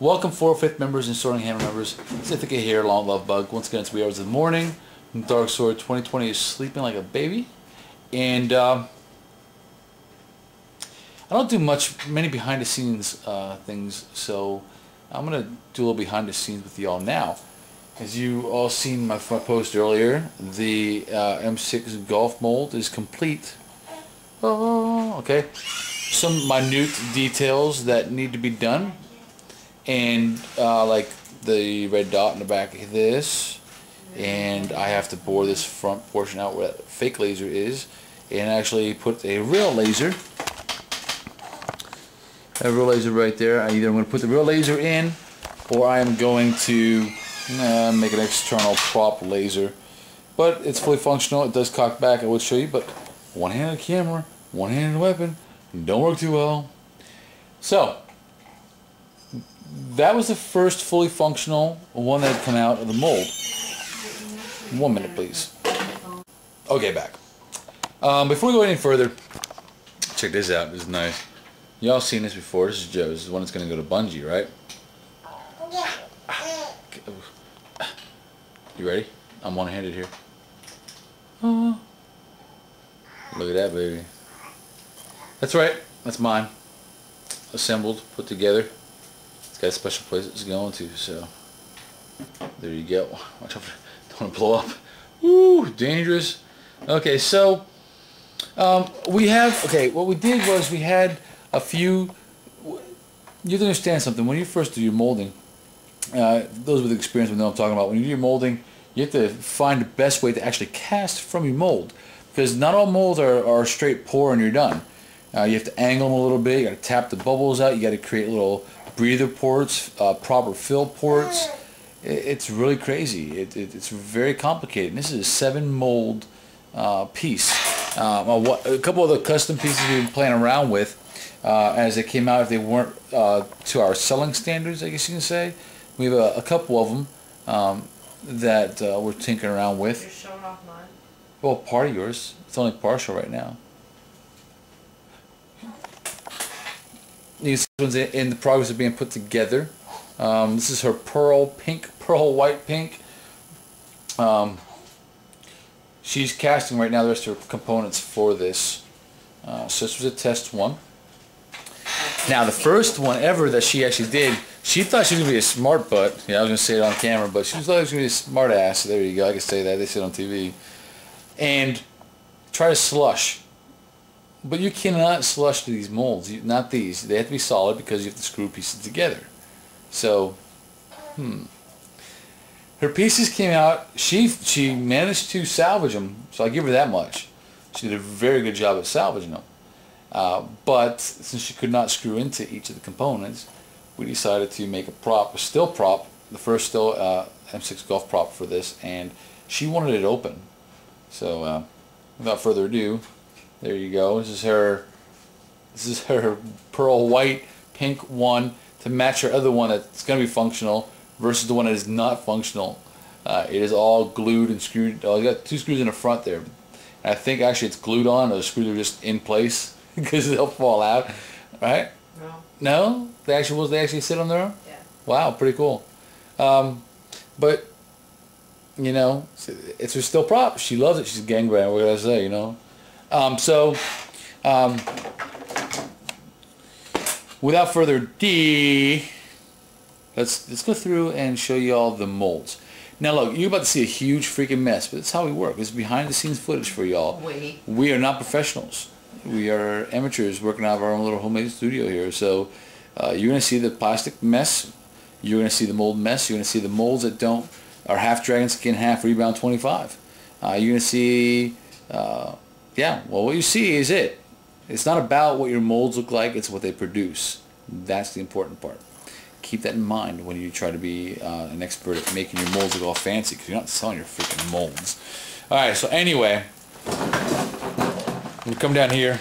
Welcome 4 5th members and Sorting Hammer members. Sithika here, Long Love Bug. Once again, it's wee hours of the morning. Dark Sword 2020 is sleeping like a baby. And I don't do many behind the scenes things, so I'm going to do a little behind the scenes with y'all now. As you all seen my post earlier, the M6 golf mold is complete. Oh, okay. Some minute details that need to be done, and like the red dot in the back of this, and I have to bore this front portion out where that fake laser is, and actually put a real laser right there. I'm going to put the real laser in, or I am going to make an external prop laser. But it's fully functional. It does cock back, I will show you, but one-handed camera, one-handed weapon, don't work too well. So that was the first fully functional one that had come out of the mold. 1 minute, please. Okay, back. Before we go any further, check this out. This is nice. Y'all seen this before. This is Joe. This is one that's going to go to Bungie, right? You ready? I'm one-handed here. Look at that, baby. That's right. That's mine. Assembled, put together. It's got a special place it's going to, so there you go. Watch out, don't want to blow up. Ooh, dangerous. Okay, so what we did was we had a few. You have to understand something. When you first do your molding, those with experience will know what I'm talking about. When you do your molding, you have to find the best way to actually cast from your mold, because not all molds are straight pour and you're done. You have to angle them a little bit. You got to tap the bubbles out. You got to create little breather ports, proper fill ports. It's really crazy. It's very complicated. And this is a 7 mold piece. A couple of the custom pieces we've been playing around with as they came out, if they weren't to our selling standards, I guess you can say. We have a couple of them that we're tinkering around with. You're showing off mine? Well, part of yours. It's only partial right now. These ones in the progress of being put together. This is her pearl white pink. She's casting right now the rest of her components for this. So this was a test one. Now the first one ever that she actually did, she thought she was going to be a smart butt. Yeah, I was going to say it on camera, but she thought she was going to be a smart ass. There you go, I can say that. They say it on TV. And try to slush. But you cannot slush these molds. Not these. They have to be solid because you have to screw pieces together. So, her pieces came out. She managed to salvage them, so I give her that much. She did a very good job at salvaging them. But since she could not screw into each of the components, we decided to make a still prop, the first still M6 golf prop for this, and she wanted it open. So, without further ado, there you go. This is her pearl white pink one to match her other one that's going to be functional versus the one that is not functional. It is all glued and screwed. Oh, you got 2 screws in the front there. And I think actually it's glued on. Those screws are just in place because they'll fall out, right? No. No? They actually sit on their own? Yeah. Wow, pretty cool. But you know, it's her still prop. She loves it. She's a gangbang. What can I say? You know. Without further ado, let's go through and show you all the molds. Now look, you're about to see a huge freaking mess, but that's how we work. It's behind the scenes footage for y'all. We are not professionals. We are amateurs working out of our own little homemade studio here. So you're going to see the plastic mess. You're going to see the mold mess. You're going to see the molds that are half dragon skin, half rebound 25. You're going to see yeah, well, what you see is it. It's not about what your molds look like, it's what they produce. That's the important part. Keep that in mind when you try to be an expert at making your molds look all fancy, because you're not selling your freaking molds. Alright, so anyway, we come down here,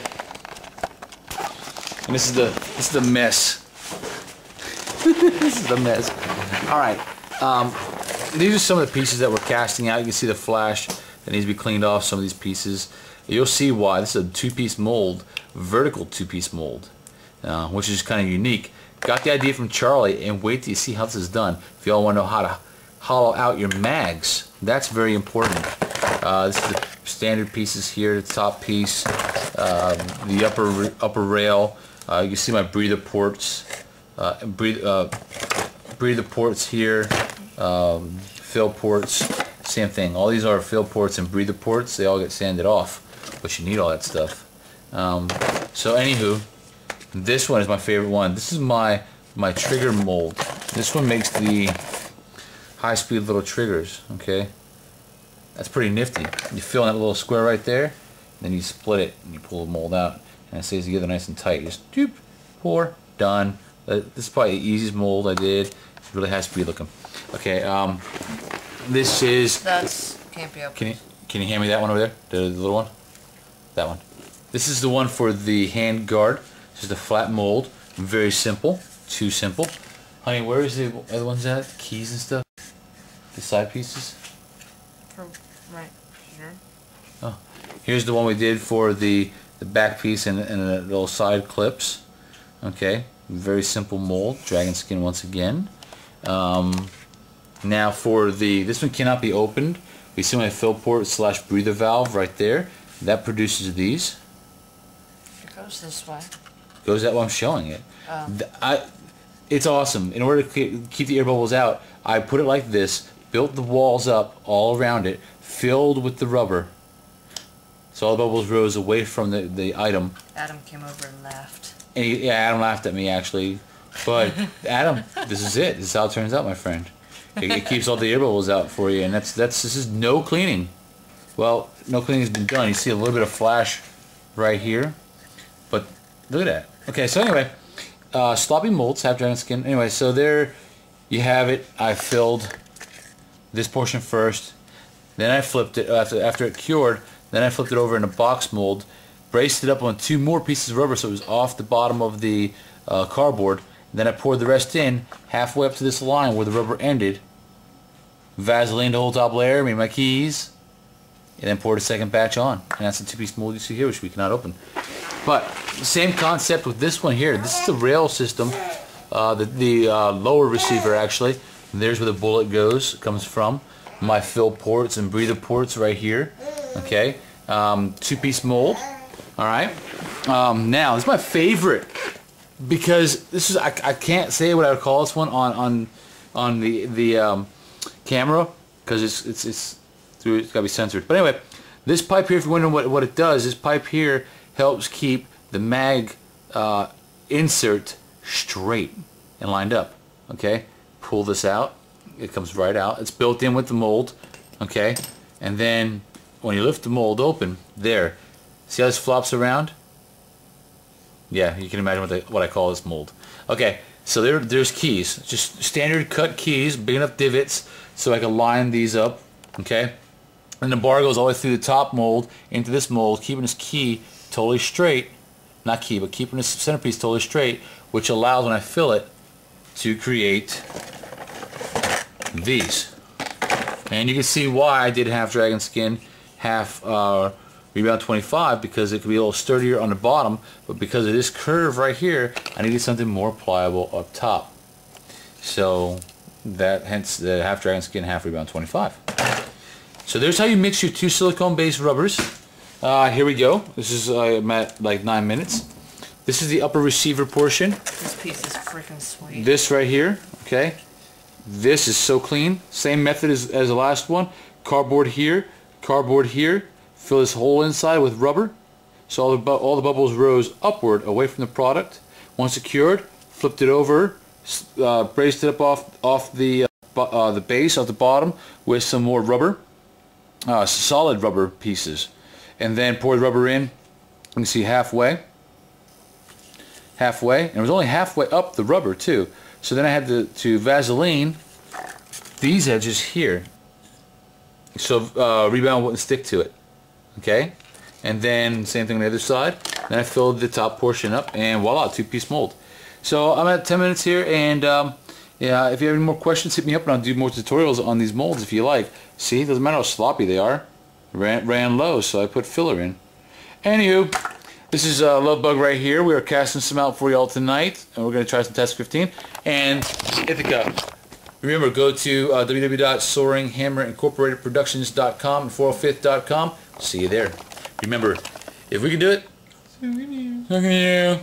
and this is the mess. This is the mess. Alright, these are some of the pieces that we're casting out. You can see the flash that needs to be cleaned off, some of these pieces. You'll see why. This is a 2-piece mold, vertical 2-piece mold. which is kind of unique. Got the idea from Charlie, and wait till you see how this is done. If you all want to know how to hollow out your mags, that's very important. This is the standard pieces here, the top piece, the upper rail. You can see my breather ports, breather ports here, fill ports, same thing. All these are fill ports and breather ports. They all get sanded off, but you need all that stuff. So anywho, this one is my favorite one. This is my trigger mold. This one makes the high-speed little triggers. Okay, that's pretty nifty. You fill in that little square right there, then you split it and you pull the mold out, and it stays together nice and tight. You just doop, pour, done. This is probably the easiest mold I did. It's really high-speed looking. Okay, this is. That's can't be open. Can you hand me that one over there? The little one. That one. This is the one for the hand guard. This is the flat mold. Very simple. Too simple. Honey, where is the other ones at? Keys and stuff? The side pieces? From right here. Oh. Here's the one we did for the back piece and the little side clips. Okay. Very simple mold. Dragon skin once again. Now for this one cannot be opened. We see my fill port / breather valve right there. That produces these. It goes this way. Goes that way. I'm showing it. It's awesome. In order to keep the air bubbles out, I put it like this, built the walls up all around it, filled with the rubber, so all the bubbles rose away from the item. Adam came over and laughed. And yeah, Adam laughed at me actually, but Adam, this is it. This is how it turns out, my friend. It keeps all the air bubbles out for you, and this is no cleaning. Well, no cleaning has been done. You see a little bit of flash right here, but look at that. Okay, so anyway, sloppy molds, half dragon skin. Anyway, so there you have it. I filled this portion first, then I flipped it after it cured. Then I flipped it over in a box mold, braced it up on 2 more pieces of rubber so it was off the bottom of the cardboard. Then I poured the rest in halfway up to this line where the rubber ended. Vaseline the whole top layer, made my keys, and then poured a second batch on. And that's the 2-piece mold you see here, which we cannot open. But same concept with this one here. This is the rail system, the lower receiver actually. And there's where the bullet goes, comes from. My fill ports and breather ports right here. Okay, 2-piece mold. All right. Now this is my favorite because this is I can't say what I would call this one on the camera because it's got to be censored. But anyway, this pipe here, if you're wondering what it does, this pipe here helps keep the mag insert straight and lined up. Okay, pull this out, it comes right out. It's built in with the mold. Okay, and then when you lift the mold open, there, see how this flops around? Yeah, you can imagine what I call this mold. Okay, so there's keys, just standard cut keys, big enough divots so I can line these up. Okay, and the bar goes all the way through the top mold into this mold, keeping this key totally straight. Not key, but keeping this centerpiece totally straight, which allows when I fill it to create these. And you can see why I did half dragon skin, half rebound 25, because it could be a little sturdier on the bottom, but because of this curve right here, I needed something more pliable up top. So that hence the half dragon skin, half rebound 25. So there's how you mix your 2 silicone-based rubbers. Here we go. This is I'm at like 9 minutes. This is the upper receiver portion. This piece is freaking sweet. This right here, okay. This is so clean. Same method as the last one. Cardboard here, cardboard here. Fill this hole inside with rubber, so all the bubbles rose upward away from the product. Once secured, flipped it over, braced it up off the base, off the bottom, with some more rubber, solid rubber pieces, and then poured rubber in. You can see halfway, and it was only halfway up the rubber too. So then I had to Vaseline these edges here, so rebound wouldn't stick to it. Okay, and then same thing on the other side. Then I filled the top portion up, and voila, 2-piece mold. So I'm at 10 minutes here, and yeah, if you have any more questions, hit me up, and I'll do more tutorials on these molds if you like. See, doesn't matter how sloppy they are. Ran low, so I put filler in. Anywho, This is Lovebug right here. We are casting some out for y'all tonight, and we're going to try some Task 15. And Ithaca, remember, go to www.soaringhammerincorporatedproductions.com and 405th.com. See you there. Remember, if we can do it, so can you.